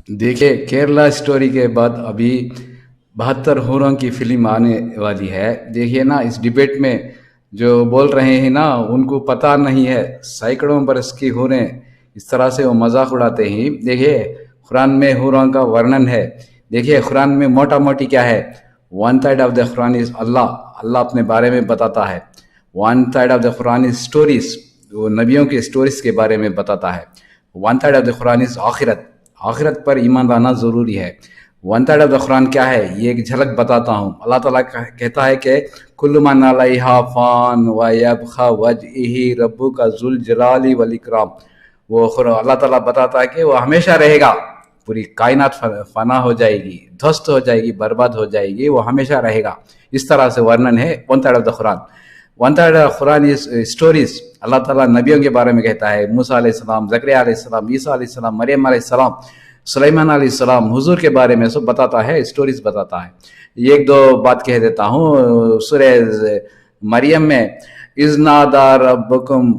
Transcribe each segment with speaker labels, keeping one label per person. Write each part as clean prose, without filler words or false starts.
Speaker 1: देखिए, केरला स्टोरी के बाद अभी 72 हूरों की फिल्म आने वाली है। देखिए ना, इस डिबेट में जो बोल रहे हैं ना, उनको पता नहीं है सैकड़ों बरस की हूरें इस तरह से वो मजाक उड़ाते हैं। देखिए, कुरान में हूरों का वर्णन है। देखिए, कुरान में मोटा मोटी क्या है, one third of the Quran is Allah. Allah अपने बारे में बताता है। One third of the Quran is stories, वो नबियों के स्टोरीज के बारे में बताता है। One third of the Quran is आखिरत, आखिरत पर ईमान लाना जरूरी है। One third of the Quran क्या है, ये एक झलक बताता हूँ। अल्लाह ताला कहता है कि कुल्लु मन अलैहा फान व यबका वजही रब्बुका जुल जलाली वल इकराम। वो अल्लाह ताला बताता है कि वो हमेशा रहेगा। पूरी कायनात फना हो जाएगी, ध्वस्त हो जाएगी, बर्बाद हो जाएगी, वो हमेशा रहेगा। इस तरह से वर्णन है one third of the Quran. One third Quran is stories. Allah ताला नबियों के बारे में कहता है, मूसा अलैहिस्सलाम, ज़करिया अलैहिस्सलाम, ईसा अलैहिस्सलाम, मरियम अलैहिस्सलाम, सुलेमान अलैहिस्सलाम, हुजूर के बारे में सब बताता है, स्टोरीज बताता है। ये एक दो बात कह देता हूँ। सूरह मरियम में इज़नादा रब्बकुम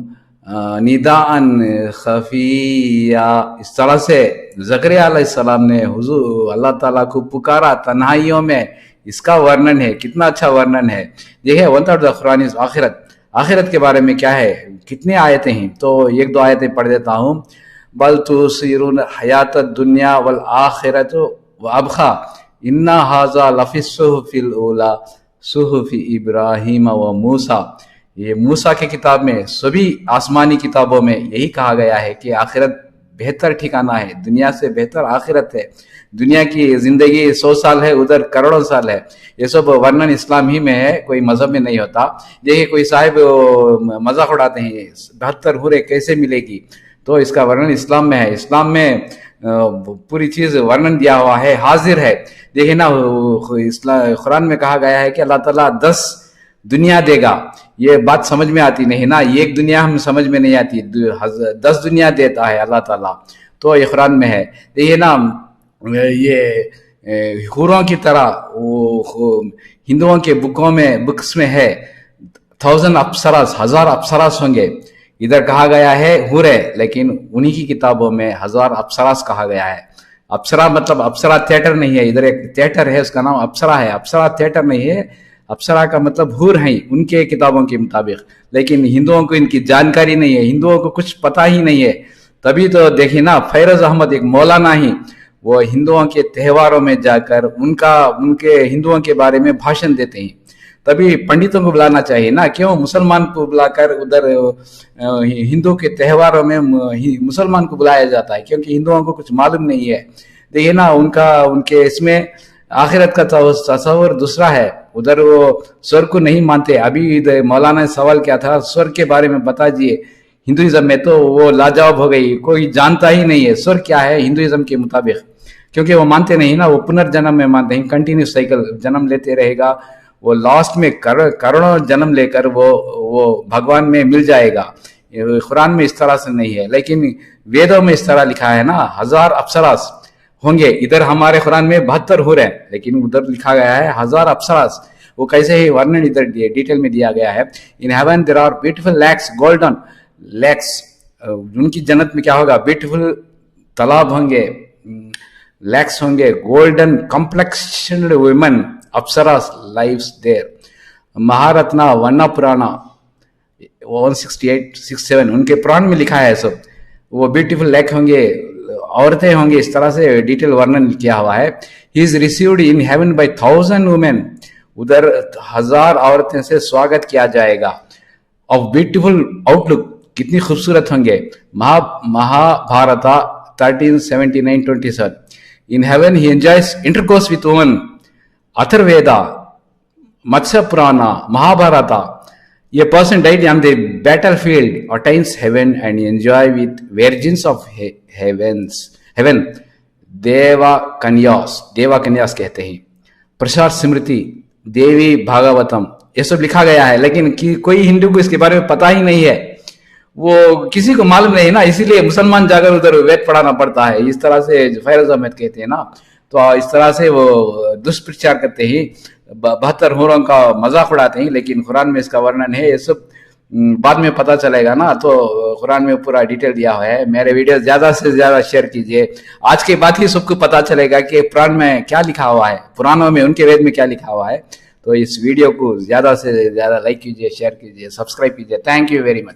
Speaker 1: निदाअन खफिया, इस तरह से ज़करिया अलैहिस्सलाम ने हुजूर अल्लाह ताला को पुकारा तन्हाइयों में। इसका वर्णन है, कितना अच्छा वर्णन है। देखिए, one third the Quran is आखिरत। आखिरत के बारे में क्या है, कितनी आयतें हैं, तो एक दो आयतें पढ़ देता हूँ। बल तुसीरुन हयात दुनिया वल आखिरत व अबखा इन्ना हाजा लफिस सुहुफिल ऊला सुहुफि इब्राहिम व मूसा। ये मूसा की किताब में, सभी आसमानी किताबों में यही कहा गया है कि आखिरत बेहतर ठिकाना है, दुनिया से बेहतर आखिरत है। दुनिया की जिंदगी 100 साल है, उधर करोड़ों साल है। ये सब वर्णन इस्लाम ही में है, कोई मजहब में नहीं होता। देखिए, कोई साहिब मजाक उड़ाते हैं 72 हूरें कैसे मिलेगी, तो इसका वर्णन इस्लाम में है। इस्लाम में पूरी चीज वर्णन दिया हुआ है, हाजिर है। देखिए ना, कुरान में कहा गया है कि अल्लाह ताला 10 दुनिया देगा। ये बात समझ में आती नहीं ना, एक दुनिया हम समझ में नहीं आती, 10 दुनिया देता है अल्लाह ताला, तो ये कुरान में है। देखिए ना, ये हूरों की तरह वो हिंदुओं के बुक्स में है 1000 अप्सरास, 1000 अप्सरास होंगे। इधर कहा गया है हूरे, लेकिन उन्हीं की किताबों में 1000 अप्सरास कहा गया है। अप्सरा मतलब अप्सरा थिएटर नहीं है, इधर एक थिएटर है, उसका नाम अप्सरा है। अप्सरा थिएटर नहीं है, अप्सरा का मतलब हूर है उनके किताबों के मुताबिक। लेकिन हिंदुओं को इनकी जानकारी नहीं है, हिंदुओं को कुछ पता ही नहीं है। तभी तो देखिए ना, फैरोज अहमद एक मौलाना ही, वो हिंदुओं के त्योहारों में जाकर उनके हिंदुओं के बारे में भाषण देते हैं। तभी पंडितों को बुलाना चाहिए ना, क्यों मुसलमान को बुलाकर उधर हिंदू के त्योहारों में मुसलमान को बुलाया जाता है, क्योंकि हिंदुओं को कुछ मालूम नहीं है। देखिए ना, उनके इसमें आखिरत का तस्वर दूसरा है। उधर वो स्वर्ग को नहीं मानते। अभी मौलाना ने सवाल किया था, स्वर्ग के बारे में बता दिए हिंदुइज्म में, तो वो लाजवाब हो गई, कोई जानता ही नहीं है स्वर्ग क्या है हिंदुइज्म के मुताबिक, क्योंकि वो मानते नहीं ना, वो पुनर्जन्म में मानते हैं, कंटिन्यू साइकिल जन्म लेते रहेगा, वो लास्ट में करोड़ों जन्म लेकर वो भगवान में मिल जाएगा। कुरान में इस तरह से नहीं है, लेकिन वेदों में इस तरह लिखा है ना, 1000 अप्सरास होंगे। इधर हमारे कुरान में 72 हो रहे हैं, लेकिन उधर लिखा गया है 1000 अप्सरास। वो कैसे ही वर्णन इधर डिटेल में दिया गया है। In heaven there are beautiful lakes, golden lakes. उनकी जन्नत में क्या होगा, ब्यूटीफुल तालाब होंगे, लैक्स होंगे, golden complexioned women apsaras lives there. महारत्ना वन्ना पुराना 168-67 उनके पुराण में लिखा है सब। वो ब्यूटीफुल लैक होंगे, औरतें होंगी, इस तरह से डिटेल वर्णन किया हुआ है। He is received in heaven by 1000 women, उधर 1000 औरतें से स्वागत किया जाएगा। ऑफ ब्यूटीफुल आउटलुक, कितनी खूबसूरत होंगे। Mahabharata 1379-27। In heaven he enjoys intercourse with woman. Atharvaveda, Matsya Purana, Mahabharata. A person died on the battlefield attains heaven and enjoy with virgins of heaven. देवा कन्यास कहते हैं। प्रसाद स्मृति, देवी भागवतम, ये सब लिखा गया है, लेकिन कोई हिंदू को इसके बारे में पता ही नहीं है। वो किसी को मालूम नहीं ना, इसीलिए मुसलमान जाकर उधर वेद पढ़ाना पड़ता है। इस तरह से फैरोज अहमद कहते हैं ना, तो इस तरह से वो दुष्प्रचार करते हैं, 72 हूरों का मजाक उड़ाते हैं। लेकिन कुरान में इसका वर्णन है, ये सब बाद में पता चलेगा ना। तो कुरान में पूरा डिटेल दिया हुआ है। मेरे वीडियो ज्यादा से ज्यादा शेयर कीजिए। आज के बाद ही सबको पता चलेगा कि पुराण में क्या लिखा हुआ है, पुराणों में, उनके वेद में क्या लिखा हुआ है। तो इस वीडियो को ज्यादा से ज्यादा लाइक कीजिए, शेयर कीजिए, सब्सक्राइब कीजिए। Thank you very much.